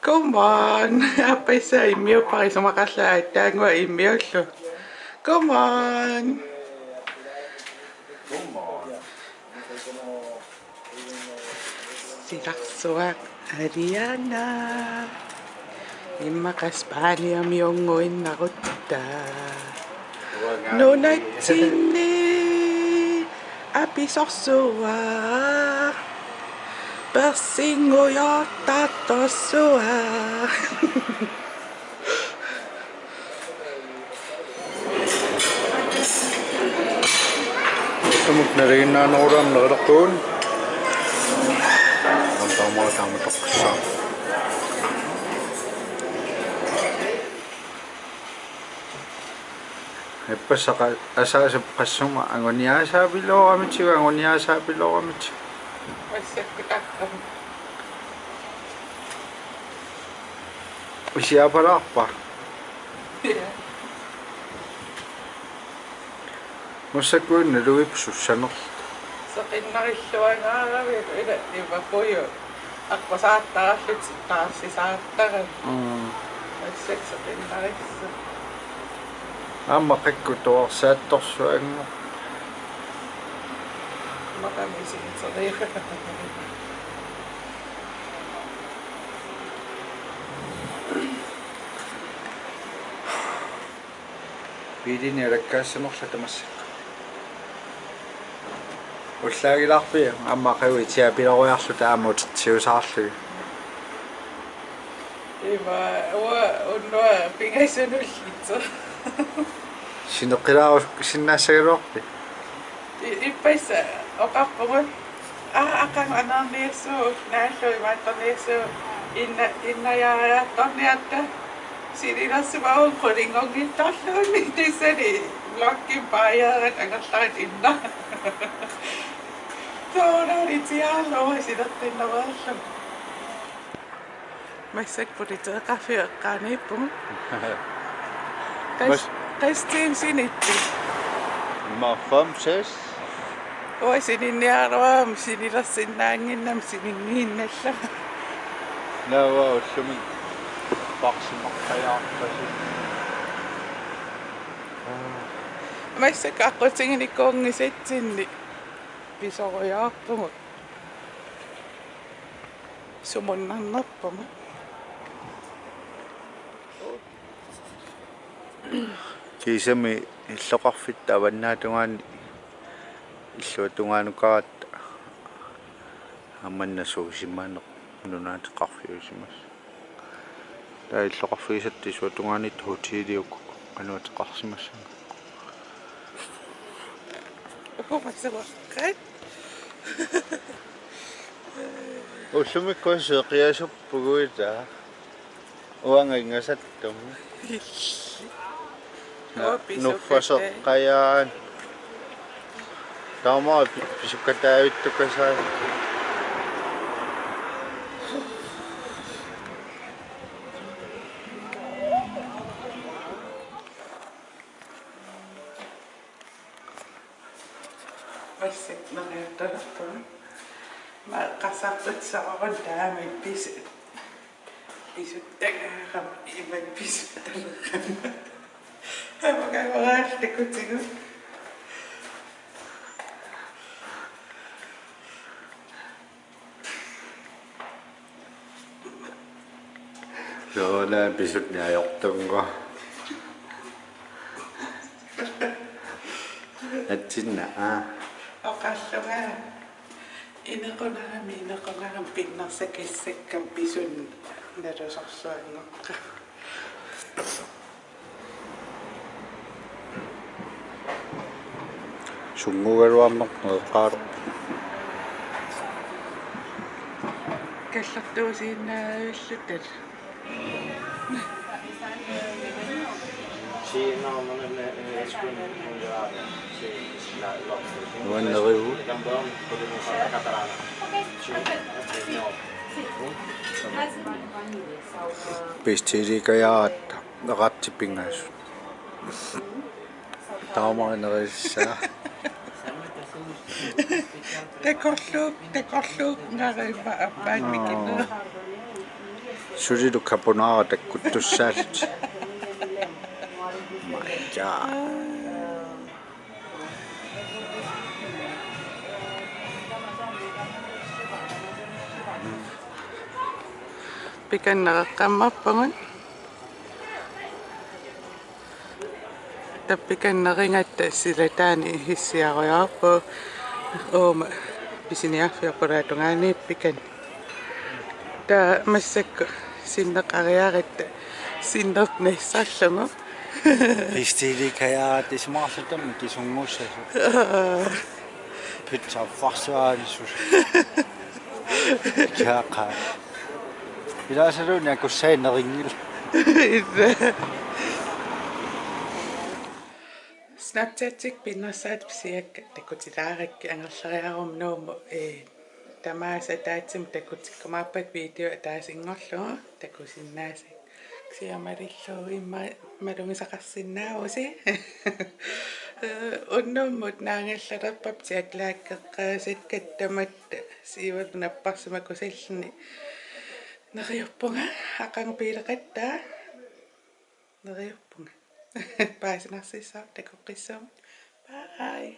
Come on, apa sa email pa sa makaslata ng email so. Come on. Silaksuak Ariana. Imaka Spania miyongoin nakuta. No nagsini apisoksua. Persingo yo tatosua. Tumuk na rin na noram na rakon. Ang tama taksa. Epas asa sa pasuma angonia sa bilo kami chiwa angonia sa bilo kami chiwa. Siya para pa. Masa ko na luwi pususan ako. Sa kinakisyawan nga kami, di ba po yun? Ako sa atas, si sa atas. Masik sa kinakisyawan. Makikuto sa torsuan mo. Makamisin sa rin. Pili nirakkasan ako sa tamasik. Ulлагиларпи аммақиуи тиапилориарлута аамуутертиусаарлуги Има уа пингайсунуллитсо синеқилаару синнаассагалуарпи иппайса оқарпугут акан анарниассу нааллуи мааттарниассу иннаяараатторниатта силилассумаун қулингоргиттарлуунни тиссани локки паяарат ангерларит инна Tooraritiaallo sidottinnavallu. Maisek puriteeqafiiqqaaniippum. Qastiin sinitti. Marfam ses. Oi sininniaruam sinilassinnaanginnam sininniinnalla. Nawa ullumi parsimaqqajaarpasi. Maisek aqutinginikkoongisitsinni. Pisoriaarpumut sumunnarnerpumut kisami illoqarfitta avannaatugaani illuatungaanukaarat amannasuusimaaneq nunaateqarfiusimas taa illoqarfiisatti isuatungaanit hutiiliuku anuateqarsimas Umasawakkat. Ullumikku seeqiasuppuguita uangaingasattum nuffaseqqajaan taamaa pisukkataavittukasaa Maisek nariuttarpum ma qassartutsaaqarun taamit pisuttagaaqam iman pisuttalerram amagaavaraallakutigu Joona pisutniajortunga atsinna oqallunga inequnarami pinnarsakiссаккам pisun nalusorsuanngorqa sungugaluarnerneqaaru kallartuusiinnaavilluttal Sí, no es un grave. Sí, Uannerigu Campeón, podemos hablar catalana. Sí, no. Pistiriikajaatta eqartipingaas taamarineriissaa Tekolluuk ngarima appaannikinera sulilu carbonara takkuttussaalut my god Pikannereqqammarpagun tappikanneringatta silataani hissiarujarpu ooma pisiniarfioqulaatungaani pikan ta massakku sinneqariaratta sinnerpnissarlugu Pistili kajaati smarsutammi kisunguussasu pizza farsuaalisus jaaqa ilaasaluni akussainneringil Snapchat-ik pinnersaat pisiakka takkutilaarikki angerleriarum nuumu tamaasa taatsim takkutikkumaappat video taasingorlugu takkusinnaasi ksiamalillu imma malungisaqarsinnaavusi unnummut naangallarerpap tiaklaakkeqqaasit kattamatta siivat napparsumakusallni neriuppunga aqangupiileqattaa neriuppunga Bye, Narcissa. Take a kiss. Bye.